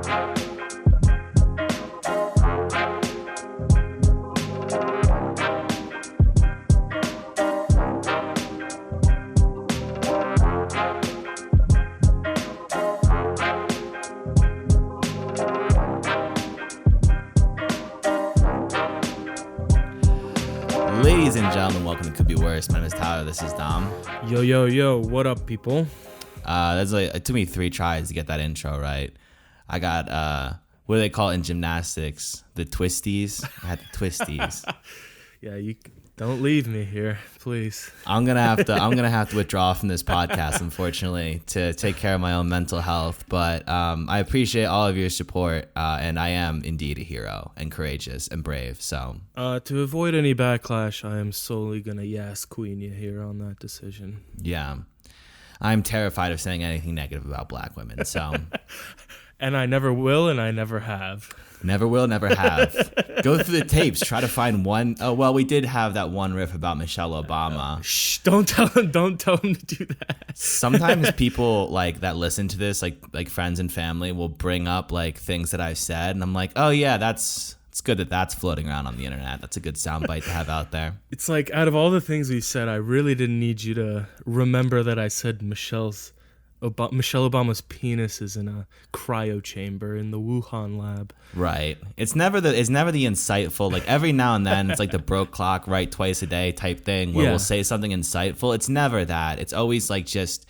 Ladies and gentlemen, welcome to Could Be Worse. My name is Tyler. This is Dom. Yo, what up, people? It took me 3 tries to get that intro right. I got what do they call it in gymnastics? The twisties. I had the twisties. Yeah, you don't leave me here, please. I'm gonna have to withdraw from this podcast, unfortunately, to take care of my own mental health. But I appreciate all of your support, and I am indeed a hero and courageous and brave. So to avoid any backlash, I am solely gonna yes queen you here on that decision. yeah, I'm terrified of saying anything negative about black women. So. And I never will, and I never have. Never will, never have. Go through the tapes. Try to find one. Oh, well, we did have that one riff about Michelle Obama. Shh! Don't tell him to do that. Sometimes people like that listen to this, like friends and family, will bring up like things that I've said, and I'm like, oh yeah, it's good that that's floating around on the internet. That's a good soundbite to have out there. It's like out of all the things we said, I really didn't need you to remember that I said Michelle Obama's penis is in a cryo chamber in the Wuhan lab. Right. It's never the insightful, like every now and then it's like the broke clock right twice a day type thing where we'll say something insightful. It's never that. It's always like just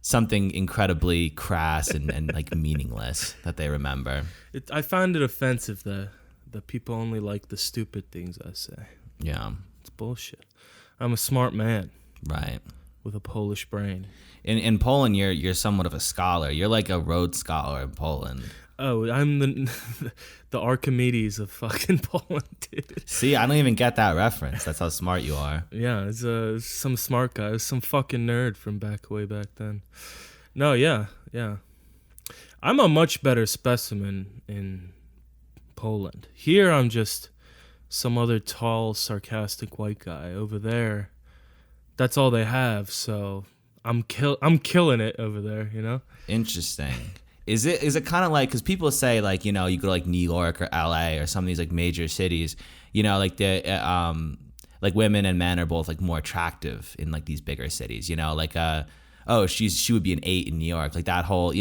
something incredibly crass and like meaningless that they remember. I find it offensive that people only like the stupid things I say. Yeah. It's bullshit. I'm a smart man. Right. With a Polish brain. In Poland, you're somewhat of a scholar. You're like a Rhodes Scholar in Poland. Oh, I'm the Archimedes of fucking Poland, dude. See, I don't even get that reference. That's how smart you are. Yeah, it's some smart guy. It's some fucking nerd from way back then. No, yeah. I'm a much better specimen in Poland. Here, I'm just some other tall, sarcastic white guy. Over there, that's all they have, so I'm killing it over there, you know? Interesting. Is it kind of like, because people say like, you know, you go to like New York or LA or some of these like major cities, you know, like the like women and men are both like more attractive in like these bigger cities, you know, like she would be an 8 in New York, like that whole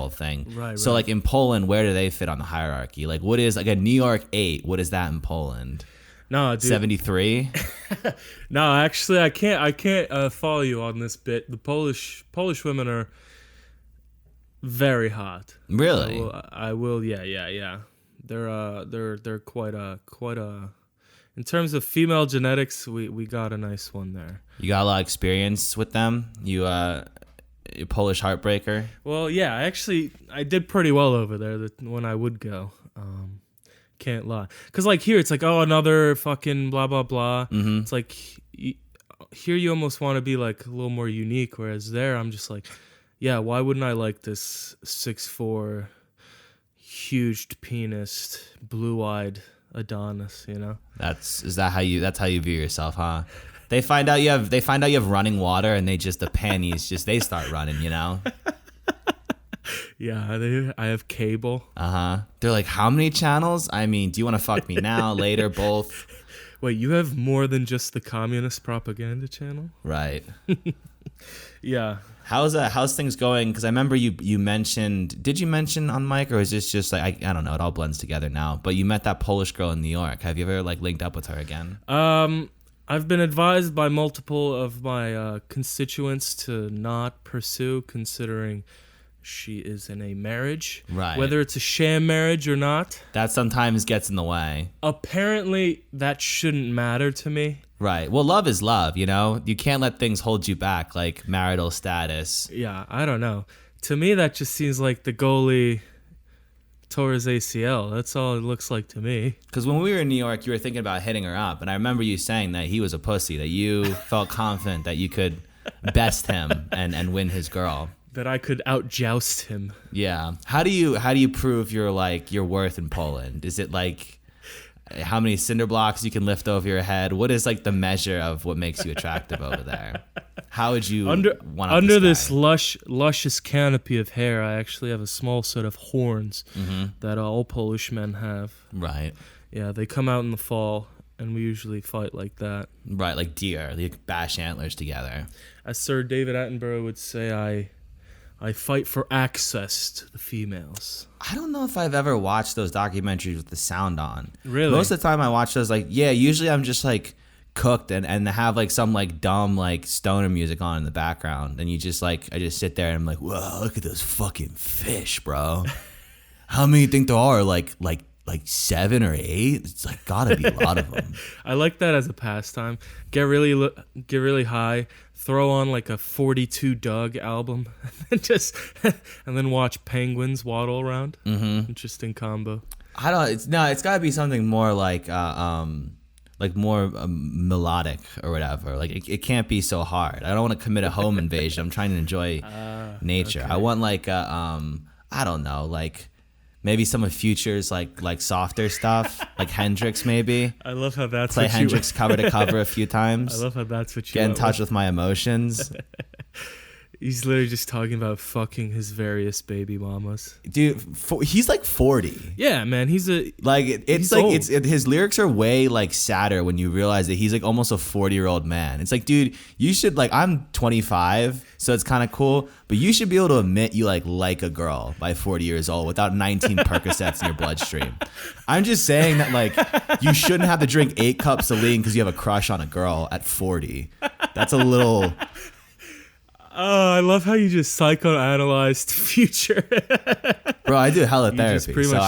thing. Right. So like in Poland, where do they fit on the hierarchy? Like what is like a New York 8? What is that in Poland? No, dude. 73? No, actually, I can't follow you on this bit. The Polish women are very hot. Really? I will. Yeah. They're quite a. In terms of female genetics, we got a nice one there. You got a lot of experience with them. You Polish heartbreaker. Well, yeah. I did pretty well over there when I would go. Can't lie. Because, like, here, it's like, oh, another fucking blah, blah, blah. Mm-hmm. It's like, here you almost want to be, like, a little more unique, whereas there, I'm just like, yeah, why wouldn't I like this 6'4", huge penis, blue-eyed Adonis, you know? That's how you view yourself, huh? They find out you have running water, and the panties they start running, you know? Yeah, I have cable. They're like, how many channels? I mean, do you want to fuck me now, later, both? Wait, you have more than just the communist propaganda channel? Right. Yeah. How's things going? Because I remember you mentioned. Did you mention on mic, or is this just like I don't know? It all blends together now. But you met that Polish girl in New York. Have you ever like linked up with her again? I've been advised by multiple of my constituents to not pursue, considering she is in a marriage, right? Whether it's a sham marriage or not, that sometimes gets in the way. Apparently, that shouldn't matter to me. Right. Well, love is love, you know? You can't let things hold you back, like marital status. Yeah, I don't know. To me, that just seems like the goalie tore his ACL. That's all it looks like to me. Because when we were in New York, you were thinking about hitting her up, and I remember you saying that he was a pussy, that you felt confident that you could best him and win his girl. That I could out-joust him. Yeah. How do you prove your worth in Poland? Is it like how many cinder blocks you can lift over your head. What is like the measure of what makes you attractive over there? How would you one up under this this luscious canopy of hair? I actually have a small set of horns that all Polish men have. Right. Yeah, they come out in the fall, and we usually fight like that. Right, like deer. They bash antlers together. As Sir David Attenborough would say, I fight for access to the females. I don't know if I've ever watched those documentaries with the sound on. Really? Most of the time I watch those, like, yeah, usually I'm just like cooked and have like some like dumb like stoner music on in the background, and you just like, I just sit there and I'm like, whoa, look at those fucking fish, bro. How many you think there are? Like 7 or 8? It's like gotta be a lot of them. I like that as a pastime. Get really high, throw on like a 42 Doug album, and then watch penguins waddle around. Interesting combo. It's gotta be something more like more melodic or whatever. Like it can't be so hard. I don't want to commit a home invasion. I'm trying to enjoy nature. Okay. I want like I don't know, like maybe some of Future's like softer stuff, like Hendrix maybe. I love how that's Play what Hendrix cover to cover a few times. I love how that's what you Get in went touch with my emotions. He's literally just talking about fucking his various baby mamas. Dude, he's like 40. Yeah, man, he's It's like old. his lyrics are way like sadder when you realize that he's like almost a 40-year-old man. It's like, dude, you should like, I'm 25, so it's kind of cool, but you should be able to admit you like a girl by 40 years old without 19 Percocets in your bloodstream. I'm just saying that like you shouldn't have to drink 8 cups of lean because you have a crush on a girl at 40. That's a little. Oh, I love how you just psychoanalyzed Future. Bro, I do hella You just therapy, pretty so much-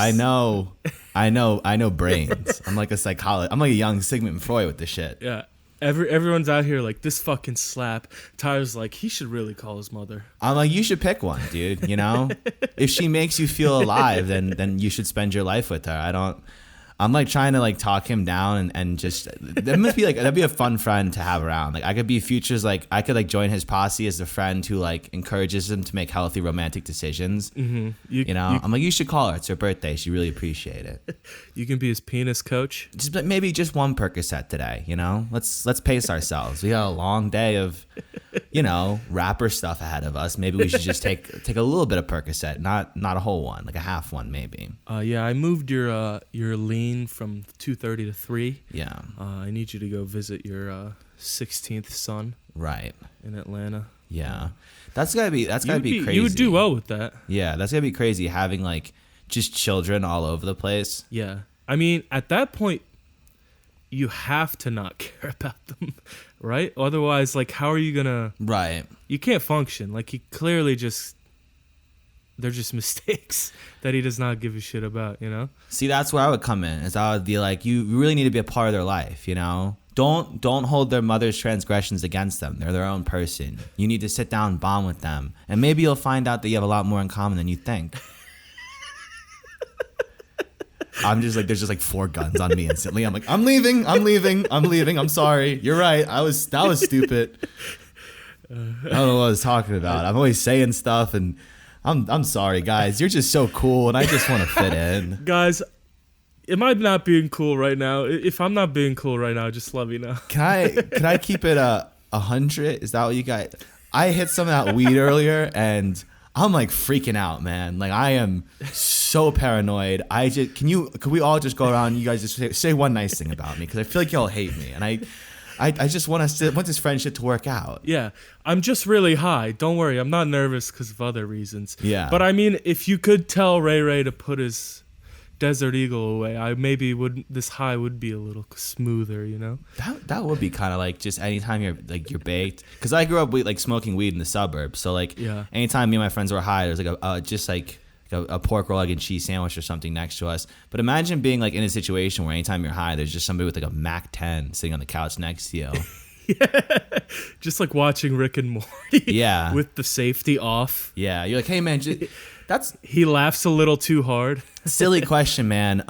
I know brains. I'm like a psychologist. I'm like a young Sigmund Freud with this shit. Yeah. Everyone's out here like, this fucking slap. Tyler's like, he should really call his mother. I'm like, you should pick one, dude. You know, if she makes you feel alive, then you should spend your life with her. I'm like trying to like talk him down and just that'd be a fun friend to have around. Like I could be Future's, like I could like join his posse as a friend who like encourages him to make healthy romantic decisions. Mm-hmm. I'm like, you should call her. It's her birthday. She really appreciate it. You can be his penis coach. Maybe just one Percocet today. You know, let's pace ourselves. We got a long day of rapper stuff ahead of us. Maybe we should just take a little bit of Percocet, not a whole one, like a half one maybe. Yeah, I moved your lean from 2:30 to 3. Yeah. I need you to go visit your 16th son. Right. In Atlanta. Yeah. That's gotta be crazy. You would do well with that. Yeah, that's gotta be crazy having like just children all over the place. Yeah. I mean, at that point, you have to not care about them, right? Otherwise, like, how are you gonna? Right. You can't function. Like, he clearly they're just mistakes that he does not give a shit about, you know? See, that's where I would come in. Is I would be like, you really need to be a part of their life, you know? Don't hold their mother's transgressions against them. They're their own person. You need to sit down and bond with them. And maybe you'll find out that you have a lot more in common than you think. I'm just like, there's just like 4 guns on me instantly. I'm like, I'm leaving. I'm sorry. You're right. That was stupid. I don't know what I was talking about. I'm always saying stuff, and I'm sorry, guys. You're just so cool, and I just want to fit in. Guys, am I not being cool right now? If I'm not being cool right now, just let me know. Can I keep it 100? Is that what you got? I hit some of that weed earlier, and I'm like freaking out, man. Like I am so paranoid. Could we all just go around? You guys just say one nice thing about me, because I feel like y'all hate me, and I just want this friendship to work out. Yeah, I'm just really high. Don't worry, I'm not nervous because of other reasons. Yeah. But I mean, if you could tell Ray to put his Desert Eagle away, this high would be a little smoother, you know? That would be kind of like just anytime you're baked. Because I grew up like smoking weed in the suburbs. So like anytime me and my friends were high, there's like a pork roll, egg and cheese sandwich or something next to us. But imagine being like in a situation where anytime you're high, there's just somebody with like a Mac 10 sitting on the couch next to you. Yeah. Just like watching Rick and Morty. Yeah. With the safety off. Yeah. You're like, hey man, he laughs a little too hard. Silly question, man.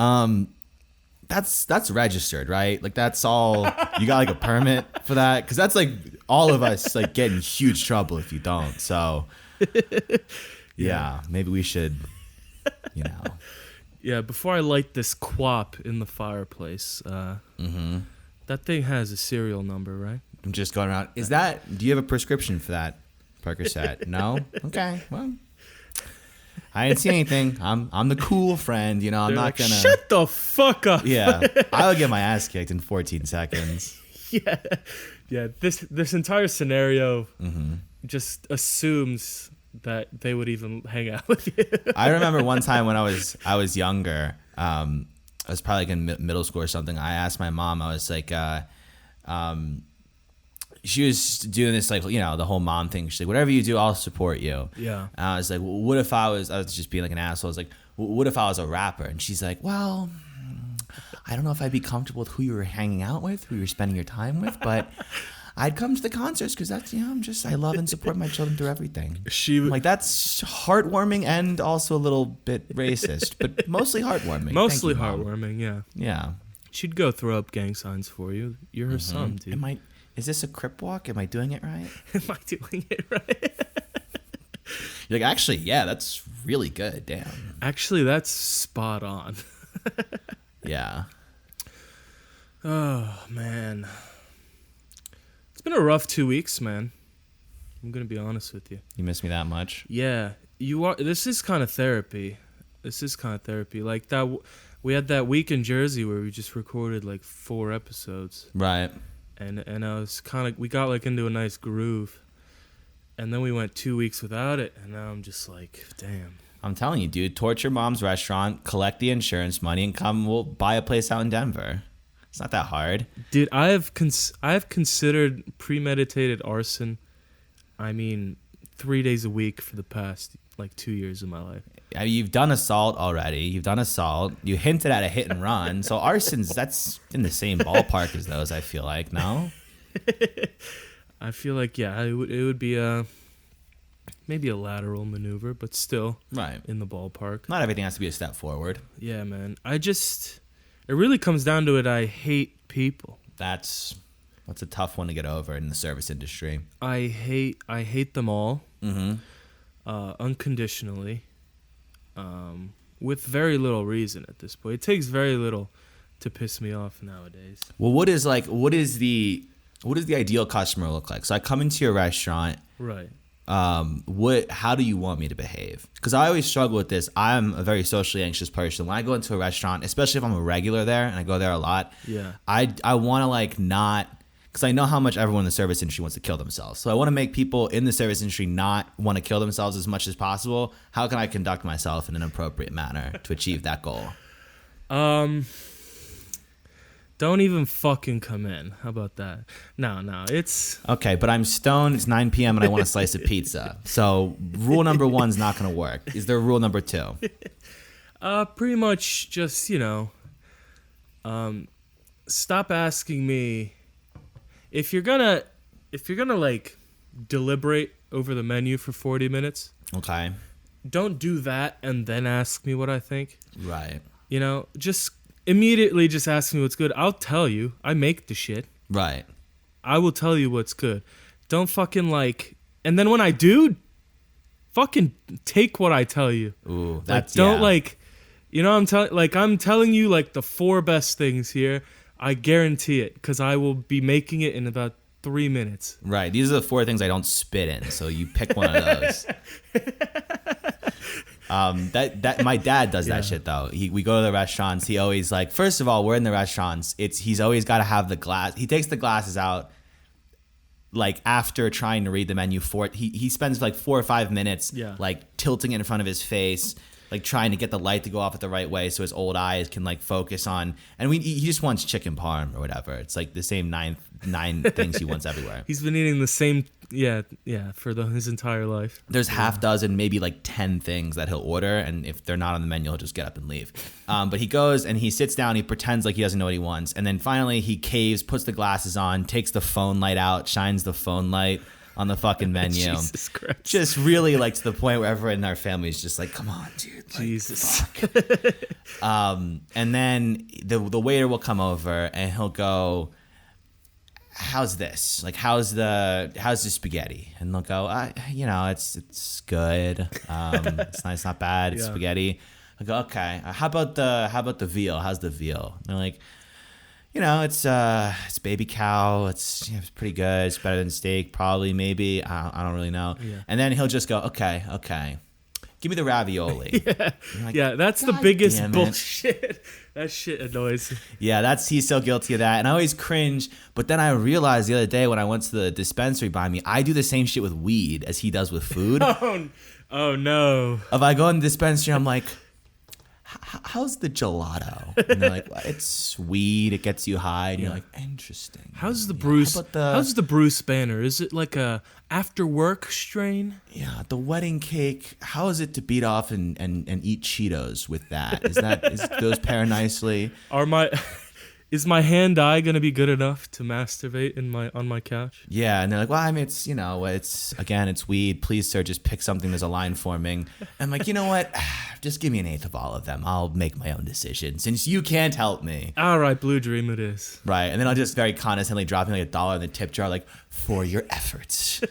That's registered, right? Like that's all. You got like a permit for that? Because that's like all of us like get in huge trouble if you don't. So yeah, maybe we should, Yeah, before I light this quap in the fireplace, that thing has a serial number, right? I'm just going around. Do you have a prescription for that Percocet? No? Okay, well. I didn't see anything. I'm the cool friend, you know. I'm They're not like, gonna. shut the fuck up. Yeah, I would get my ass kicked in 14 seconds. Yeah. This entire scenario just assumes that they would even hang out with you. I remember one time when I was younger. I was probably like in middle school or something. I asked my mom. I was like, she was doing this, like, you know, the whole mom thing. She's like, whatever you do, I'll support you. Yeah. And I was like, well, what if I was just being like an asshole. I was like, what if I was a rapper? And she's like, well, I don't know if I'd be comfortable with who you were hanging out with, who you were spending your time with, but I'd come to the concerts because that's, you know, I love and support my children through everything. I'm like, that's heartwarming and also a little bit racist, but mostly heartwarming. Mostly Thank you, Mom. heartwarming, yeah. Yeah. She'd go throw up gang signs for you. You're her son, dude. Is this a crip walk? Am I doing it right? Am I doing it right? You're like, actually, yeah, that's really good. Damn. Actually, that's spot on. Yeah. Oh, man. It's been a rough 2 weeks, man. I'm going to be honest with you. You miss me that much? Yeah. You are. This is kind of therapy. Like that. We had that week in Jersey where we just recorded like 4 episodes. Right. And I was we got like into a nice groove. And then we went 2 weeks without it. And now I'm just like, damn. I'm telling you, dude, torch your mom's restaurant, collect the insurance money, and we'll buy a place out in Denver. It's not that hard. Dude, I have considered premeditated arson, 3 days a week for the past like 2 years of my life. I mean, you've done assault already. You hinted at a hit and run. So that's in the same ballpark as those, I feel like, no? I feel like, yeah, it would be maybe a lateral maneuver, but still right in the ballpark. Not everything has to be a step forward. Yeah, man. It really comes down to it. I hate people. That's a tough one to get over in the service industry. I hate them all. Unconditionally. With very little reason at this point. It takes very little to piss me off nowadays. Well, what is the ideal customer look like? So I come into your restaurant. Right. How do you want me to behave? Because I always struggle with this. I'm a very socially anxious person. When I go into a restaurant, especially if I'm a regular there and I go there a lot, yeah, I want to like not, because I know how much everyone in the service industry wants to kill themselves. So I want to make people in the service industry not want to kill themselves as much as possible. How can I conduct myself in an appropriate manner to achieve that goal? Don't even fucking come in. How about that? No, it's... Okay, but I'm stoned, it's 9 p.m. and I want a slice of pizza. So rule number 1's not going to work. Is there rule number 2? Pretty much just, stop asking me... If you're gonna like deliberate over the menu for 40 minutes... Okay. Don't do that and then ask me what I think. Right. Just... Immediately just ask me what's good. I'll tell you. I make the shit. Right. I will tell you what's good. Don't fucking like... And then when I do, fucking take what I tell you. Ooh, that's... Don't I'm telling you like the 4 best things here. I guarantee it because I will be making it in about 3 minutes. Right. These are the 4 things I don't spit in. So you pick one of those. That my dad does that shit though. We go to the restaurants. He always like, first of all, we're in the restaurants. He's always got to have the glass. He takes the glasses out like after trying to read the menu he spends like 4 or 5 minutes like tilting it in front of his face, like trying to get the light to go off at the right way so his old eyes can like focus on. And he just wants chicken parm or whatever. It's like the same nine things he wants everywhere. He's been eating the same for his entire life. There's half dozen, maybe like 10 things that he'll order, and if they're not on the menu, he'll just get up and leave. But he goes and he sits down, he pretends like he doesn't know what he wants, and then finally he caves, puts the glasses on, takes the phone light out, shines the phone light on the fucking menu. Jesus Christ. Just really like to the point where everyone in our family is just like, come on, dude. Like, Jesus. Fuck. And then the waiter will come over and he'll go, how's this? Like, how's the spaghetti? And they'll go, it's good. It's nice, not bad. It's spaghetti. I go, okay. How about the veal? How's the veal? And they're like, it's baby cow. It's pretty good. It's better than steak, probably, maybe. I don't really know. Yeah. And then he'll just go, okay. Give me the ravioli. Like, yeah, that's the biggest bullshit. That shit annoys me. Yeah, he's so guilty of that. And I always cringe. But then I realized the other day when I went to the dispensary by me, I do the same shit with weed as he does with food. Oh no. If I go in the dispensary, I'm like, how's the gelato? And they're like, well, it's weed. It gets you high. And you're like, interesting. How's the How's the Bruce Banner? Is it like a after work strain? Yeah, the wedding cake. How is it to beat off and eat Cheetos with that? Is those pair nicely? Is my hand eye gonna be good enough to masturbate on my couch? Yeah, and they're like, well, I mean, it's weed. Please, sir, just pick something that's a line forming. I'm like, you know what? Just give me an eighth of all of them. I'll make my own decision since you can't help me. All right, Blue Dream it is. Right, and then I'll just very condescendingly drop me like $1 in the tip jar, like, for your efforts.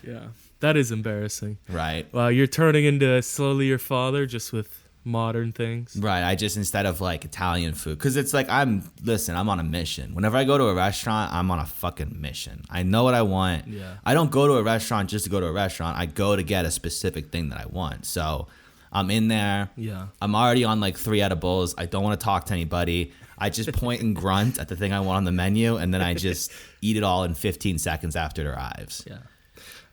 Yeah, that is embarrassing. Right. Well, you're turning into slowly your father just with modern things. Right. I just, instead of like Italian food, because it's like, I'm on a mission. Whenever I go to a restaurant, I'm on a fucking mission. I know what I want. Yeah. I don't go to a restaurant just to go to a restaurant. I go to get a specific thing that I want. So I'm in there. Yeah. I'm already on like 3 edibles. I don't want to talk to anybody. I just point and grunt at the thing I want on the menu, and then I just eat it all in 15 seconds after it arrives. Yeah.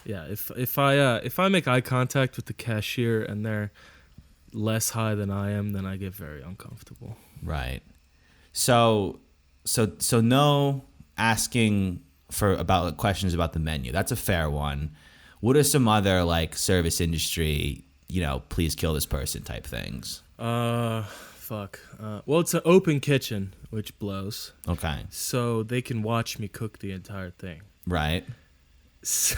Yeah. If I make eye contact with the cashier and they're less high than I am, then I get very uncomfortable. Right. So no asking about questions about the menu. That's a fair one. What are some other like service industry, please kill this person type things? Fuck. Well, it's an open kitchen, which blows. Okay. So they can watch me cook the entire thing. Right. So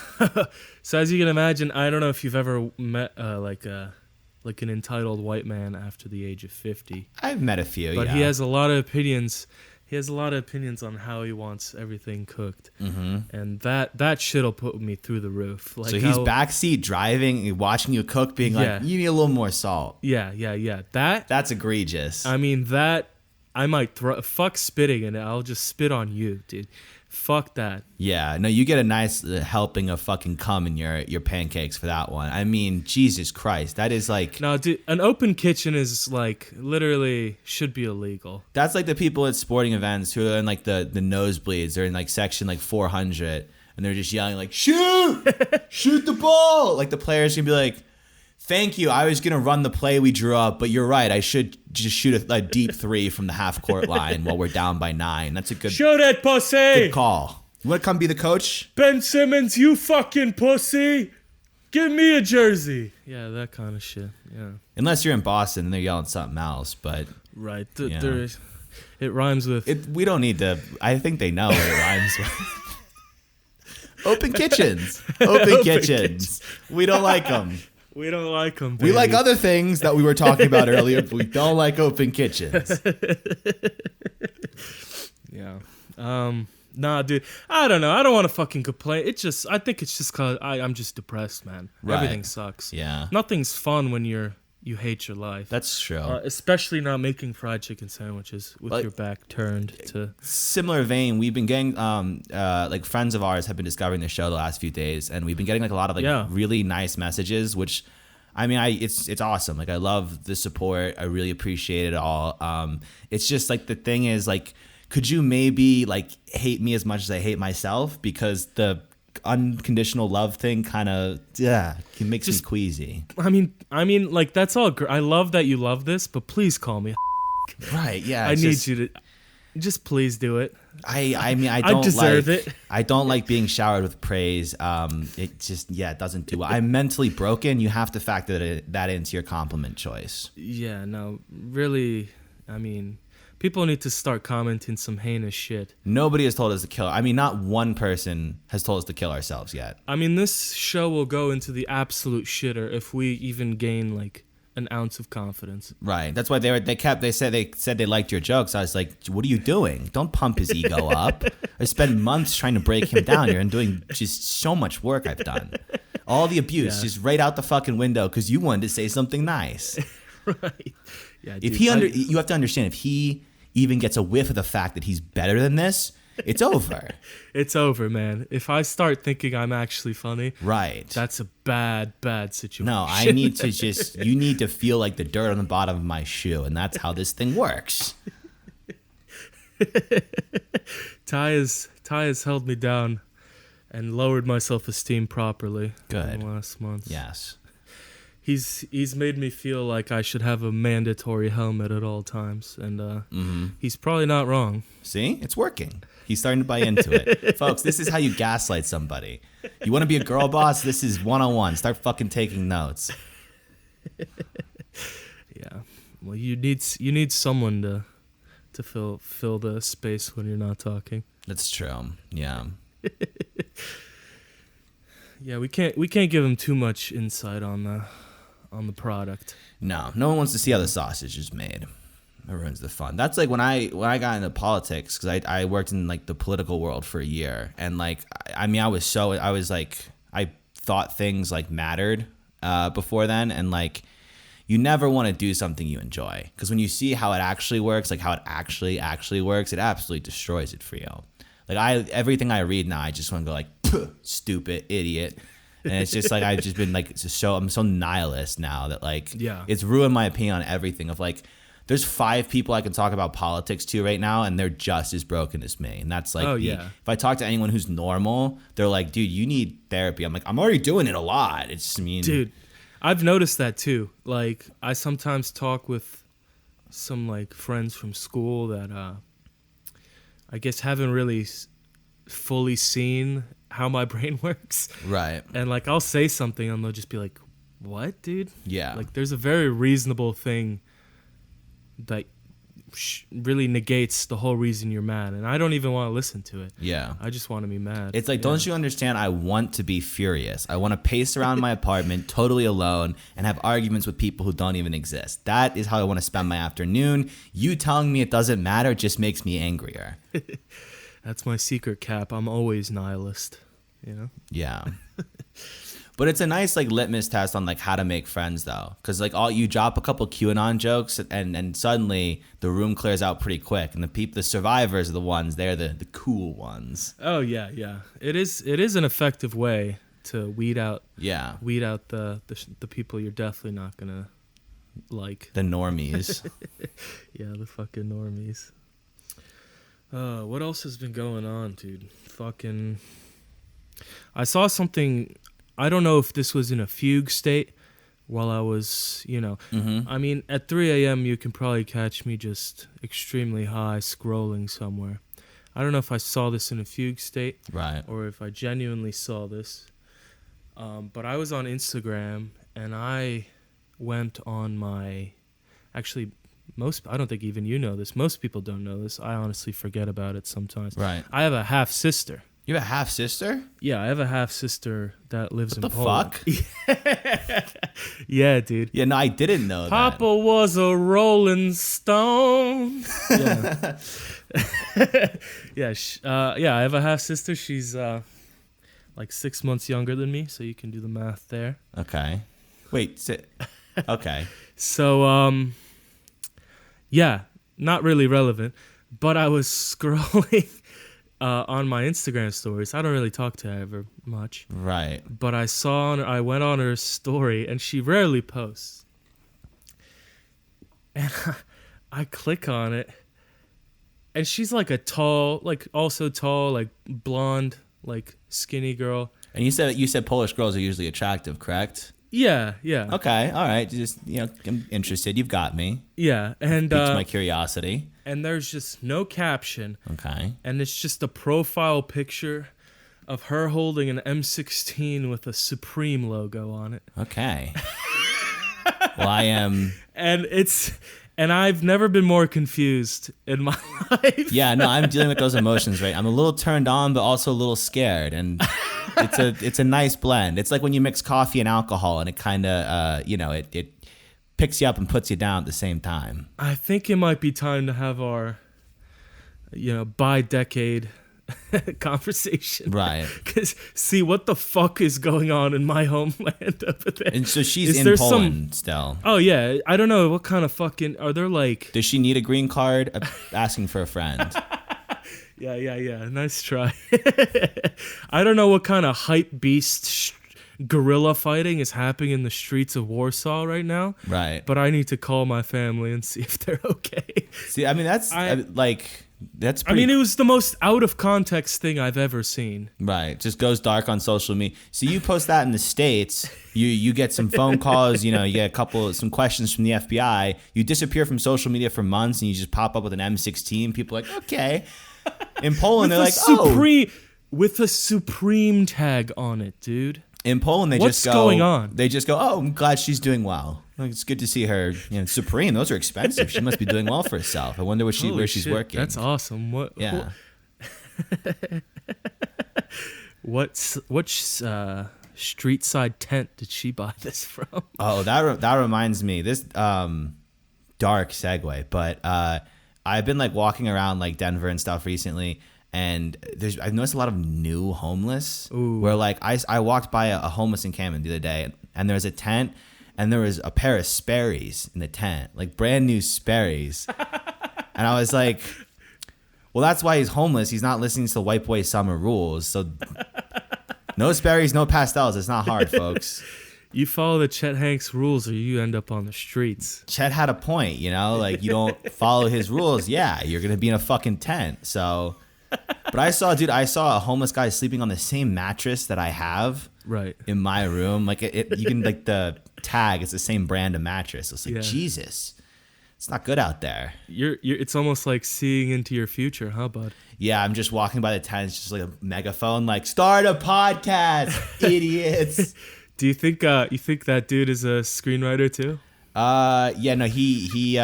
as you can imagine, I don't know if you've ever met like an entitled white man after the age of 50. I've met a few, but he has a lot of opinions. He has a lot of opinions on how he wants everything cooked, and that shit'll put me through the roof. Like, so he's backseat driving, watching you cook, being like, "You need a little more salt." Yeah. That's egregious. I mean, that I might fuck spitting in it. I'll just spit on you, dude. Fuck that. Yeah, no, you get a nice helping of fucking cum in your pancakes for that one. I mean, Jesus Christ, that is like... No, dude, an open kitchen is like literally should be illegal. That's like the people at sporting events who are in like the nosebleeds. They're in like section like 400, and they're just yelling like, shoot! Shoot the ball! Like the players can be like, thank you, I was going to run the play we drew up, but you're right, I should just shoot a deep 3 from the half-court line while we're down by 9. That's a good... Show that pussy! Good call. You want to come be the coach? Ben Simmons, you fucking pussy! Give me a jersey! Yeah, that kind of shit, yeah. Unless you're in Boston and they're yelling something else, but... Right, it rhymes with... We don't need to... I think they know what it rhymes with. Open kitchens. Open kitchens. We don't like them. We don't like them. We like other things that we were talking about earlier, but we don't like open kitchens. Yeah. Nah, dude. I don't know. I don't want to fucking complain. I think it's just because I'm just depressed, man. Right. Everything sucks. Yeah. Nothing's fun when you hate your life. That's true. Especially not making fried chicken sandwiches with your back turned to. Similar vein, we've been getting like friends of ours have been discovering the show the last few days, and we've been getting like a lot of really nice messages, which I mean, it's awesome. Like I love the support. I really appreciate it all. It's just like the thing is like, could you maybe like hate me as much as I hate myself, because the unconditional love thing kind of makes me queasy. I mean like that's all I love that you love this, but please call me right. Yeah, I need you to just please do it. I mean I don't deserve it. I don't like being showered with praise. It just it doesn't do well. I'm mentally broken. You have to factor that into your compliment choice. Yeah, no, really. I mean, people need to start commenting some heinous shit. Nobody has told us to kill. I mean, not one person has told us to kill ourselves yet. I mean, this show will go into the absolute shitter if we even gain like an ounce of confidence. Right. That's why they said they liked your jokes. I was like, what are you doing? Don't pump his ego up. I spent months trying to break him down. You're doing just so much work I've done. All the abuse Yeah. just right out the fucking window because you wanted to say something nice. Right. Yeah. If dude, you have to understand, if he even gets a whiff of the fact that he's better than this, it's over. it's over, man. If I start thinking I'm actually funny, Right. that's a bad situation. No, I need to you need to feel like the dirt on the bottom of my shoe, and that's how this thing works. Ty has held me down and lowered my self-esteem properly. Good. In the last month. Yes. He's made me feel like I should have a mandatory helmet at all times, and he's probably not wrong. See? It's working. He's starting to buy into it. Folks, this is how you gaslight somebody. You want to be a girl boss? This is 101. Start fucking taking notes. Yeah. Well, you need someone to fill the space when you're not talking. That's true. Yeah. Yeah, we can't give him too much insight on the product. No one wants to see how the sausage is made. It ruins the fun. That's like when I got into politics, because I worked in like the political world for a year, and like I thought things like mattered before then, and like you never want to do something you enjoy, because when you see how it actually works, like how it actually works, it absolutely destroys it for you. Like everything I read now, I just want to go like, stupid idiot. And it's just like I've just been like I'm so nihilist now that like it's ruined my opinion on everything. Of like, there's 5 people I can talk about politics to right now, and they're just as broken as me. And that's like, if I talk to anyone who's normal, they're like, dude, you need therapy. I'm like, I'm already doing it a lot. It's just, dude, I've noticed that too. Like, I sometimes talk with some like friends from school that I guess haven't really fully seen how my brain works. Right. And like I'll say something and they'll just be like, "What, dude?" Yeah. Like there's a very reasonable thing that really negates the whole reason you're mad, and I don't even want to listen to it. Yeah. I just want to be mad. It's like, don't you understand? I want to be furious. I want to pace around my apartment totally alone and have arguments with people who don't even exist. That is how I want to spend my afternoon. You telling me it doesn't matter just makes me angrier. That's my secret, Cap. I'm always nihilist, you know? Yeah. But it's a nice like litmus test on like how to make friends though, because like you drop a couple QAnon jokes and suddenly the room clears out pretty quick, and the survivors are the ones, they're the cool ones. Oh yeah. It is an effective way to weed out the people you're definitely not gonna like. The normies. Yeah, the fucking normies. What else has been going on, dude? Fucking, I saw something. I don't know if this was in a fugue state while I was, I mean, at 3 a.m. you can probably catch me just extremely high scrolling somewhere. I don't know if I saw this in a fugue state, right, or if I genuinely saw this. But I was on Instagram and I went on my, actually, I don't think even you know this. Most people don't know this. I honestly forget about it sometimes. Right. I have a half sister. You have a half sister? Yeah, I have a half sister that lives in Poland. What the fuck? Yeah, dude. Yeah, no, I didn't know that. Papa was a Rolling Stone. Yeah. Yeah, I have a half sister. She's like 6 months younger than me, so you can do the math there. Okay. Wait, okay. So, yeah, not really relevant, but I was scrolling on my Instagram stories. I don't really talk to her ever much. Right. But I went on her story, and she rarely posts. And I click on it, and she's like a tall, like also tall, like blonde, like skinny girl. And you said Polish girls are usually attractive, correct? Yeah. Okay, all right. Just, I'm interested. You've got me. Yeah, and piqued my curiosity. And there's just no caption. Okay. And it's just a profile picture of her holding an M16 with a Supreme logo on it. Okay. Well, I am. And I've never been more confused in my life. Yeah, no, I'm dealing with those emotions, right? I'm a little turned on, but also a little scared, and it's a nice blend. It's like when you mix coffee and alcohol, and it kind of, it picks you up and puts you down at the same time. I think it might be time to have our, bi-decade conversation. Right. Because see what the fuck is going on in my homeland over there. And so she's Is in there Poland still. Oh yeah, I don't know what kind of fucking are there like. Does she need a green card? Asking for a friend. Yeah. Nice try. I don't know what kind of hype beast guerrilla fighting is happening in the streets of Warsaw right now. Right. But I need to call my family and see if they're okay. See, I mean, that's that's pretty. I mean, it was the most out of context thing I've ever seen. Right. Just goes dark on social media. So you post that in the States, you get some phone calls, you get some questions from the FBI. You disappear from social media for months and you just pop up with an M16. People are like, okay. In Poland, they're like, with a Supreme tag on it, dude. In Poland, What's going on? They just go, oh, I'm glad she's doing well. Like, it's good to see her. Supreme, those are expensive. She must be doing well for herself. I wonder where she's working. That's awesome. Yeah. Which street side tent did she buy this from? Oh, that reminds me. This dark segue, but I've been like walking around like Denver and stuff recently. And I've noticed a lot of new homeless. Ooh. Where like I walked by a homeless encampment the other day, and there was a tent, and there was a pair of Sperry's in the tent, like brand new Sperry's. And I was like, well, that's why he's homeless. He's not listening to the white boy summer rules. So no Sperry's, no pastels. It's not hard, folks. You follow the Chet Hanks rules or you end up on the streets. Chet had a point, like you don't follow his rules. Yeah, you're going to be in a fucking tent. So... But I saw a homeless guy sleeping on the same mattress that I have in my room. Like you can like the tag, it's the same brand of mattress. It's like, Jesus, it's not good out there. It's almost like seeing into your future, huh, bud? Yeah, I'm just walking by the tent. It's just like a megaphone, like, start a podcast, idiots. Do you think that dude is a screenwriter too? Yeah, no, he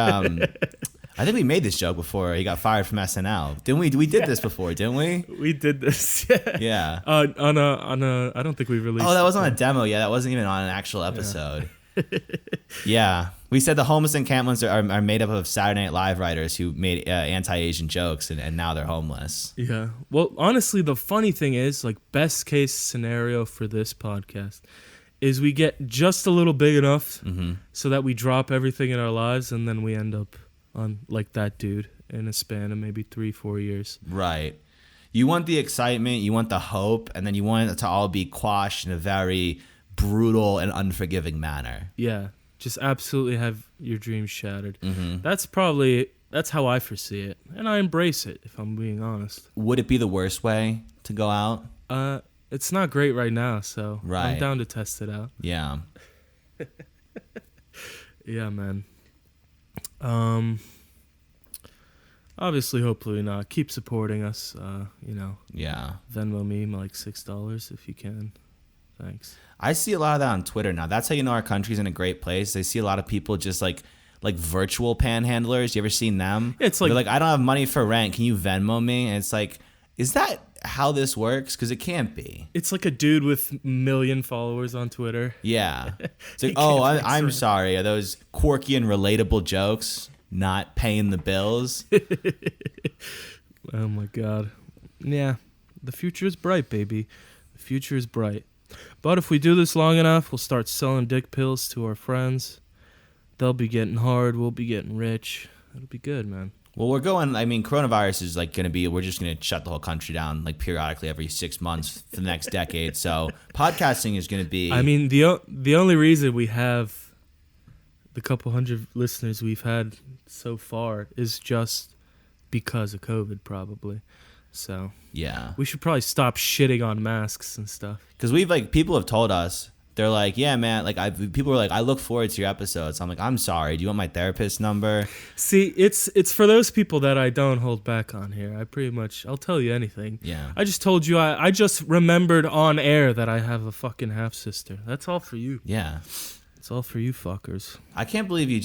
I think we made this joke before. He got fired from SNL. Didn't we? We did this before, didn't we? We did this. Yeah. On a. I don't think we released. Oh, that was on a demo. Yeah, that wasn't even on an actual episode. Yeah. We said the homeless encampments are made up of Saturday Night Live writers who made anti-Asian jokes, and now they're homeless. Yeah. Well, honestly, the funny thing is, like, best case scenario for this podcast is we get just a little big enough so that we drop everything in our lives, and then we end up on like that dude in a span of maybe 3-4 years. Right. You want the excitement, you want the hope, and then you want it to all be quashed in a very brutal and unforgiving manner. Yeah. Just absolutely have your dreams shattered. Mm-hmm. That's how I foresee it. And I embrace it, if I'm being honest. Would it be the worst way to go out? It's not great right now, so right. I'm down to test it out. Yeah. Yeah, man. Obviously, hopefully not. Keep supporting us. Yeah. Venmo me like $6 if you can. Thanks. I see a lot of that on Twitter now. That's how you know our country's in a great place. I see a lot of people just like virtual panhandlers. You ever seen them? It's like, they're like, I don't have money for rent. Can you Venmo me? And it's like, is that how this works? Because it can't be. It's like a dude with 1 million followers on Twitter. Yeah. It's like, oh, I'm sorry. Are those quirky and relatable jokes not paying the bills? Oh my God. Yeah. The future is bright, baby. The future is bright. But if we do this long enough, we'll start selling dick pills to our friends. They'll be getting hard. We'll be getting rich. It'll be good, man. Well, coronavirus is like going to be, we're just going to shut the whole country down like periodically every 6 months for the next decade. So podcasting is going to be. I mean, the only reason we have the couple hundred listeners we've had so far is just because of COVID, probably. So yeah, we should probably stop shitting on masks and stuff. Because people have told us, they're like, yeah, man, people are like, I look forward to your episodes. I'm like, I'm sorry. Do you want my therapist's number? See, it's for those people that I don't hold back on here. I'll tell you anything. Yeah. I just told you, I just remembered on air that I have a fucking half sister. That's all for you. Yeah. It's all for you fuckers. I can't believe you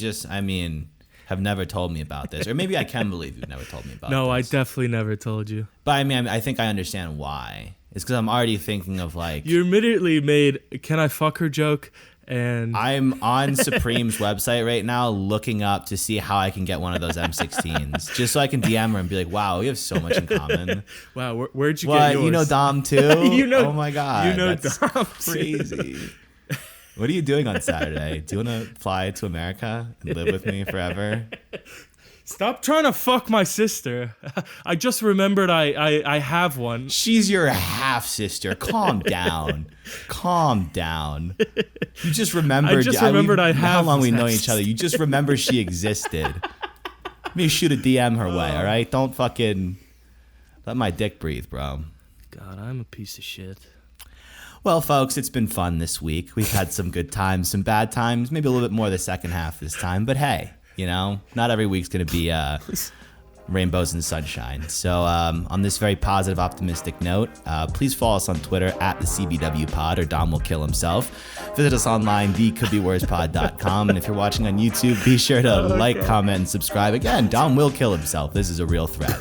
have never told me about this. Or maybe I can believe you've never told me about this. No, I definitely never told you. But I think I understand why. It's because I'm already thinking of like... You immediately made, can I fuck her joke? And I'm on Supreme's website right now looking up to see how I can get one of those M16s, just so I can DM her and be like, wow, we have so much in common. Wow, where'd you get yours? You know Dom too? You know, oh my God. You know that's Dom crazy. What are you doing on Saturday? Do you want to fly to America and live with me forever? Stop trying to fuck my sister. I just remembered I have one. She's your half sister. Calm down. Calm down. You just remembered. I just remembered I have. How long we know each other? You just remember she existed. Let me shoot a DM her way, all right? Don't fucking let my dick breathe, bro. God, I'm a piece of shit. Well, folks, it's been fun this week. We've had some good times, some bad times, maybe a little bit more the second half this time. But hey, you know, not every week's going to be rainbows and sunshine. So on this very positive, optimistic note, please follow us on Twitter at the CBW Pod, or Dom will kill himself. Visit us online, thecouldbeworspod.com. And if you're watching on YouTube, be sure to like, comment, and subscribe. Again, Dom will kill himself. This is a real threat.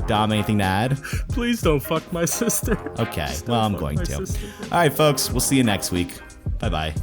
Dom, anything to add? Please don't fuck my sister. Okay, well, I'm going to. All right, folks, we'll see you next week. Bye-bye.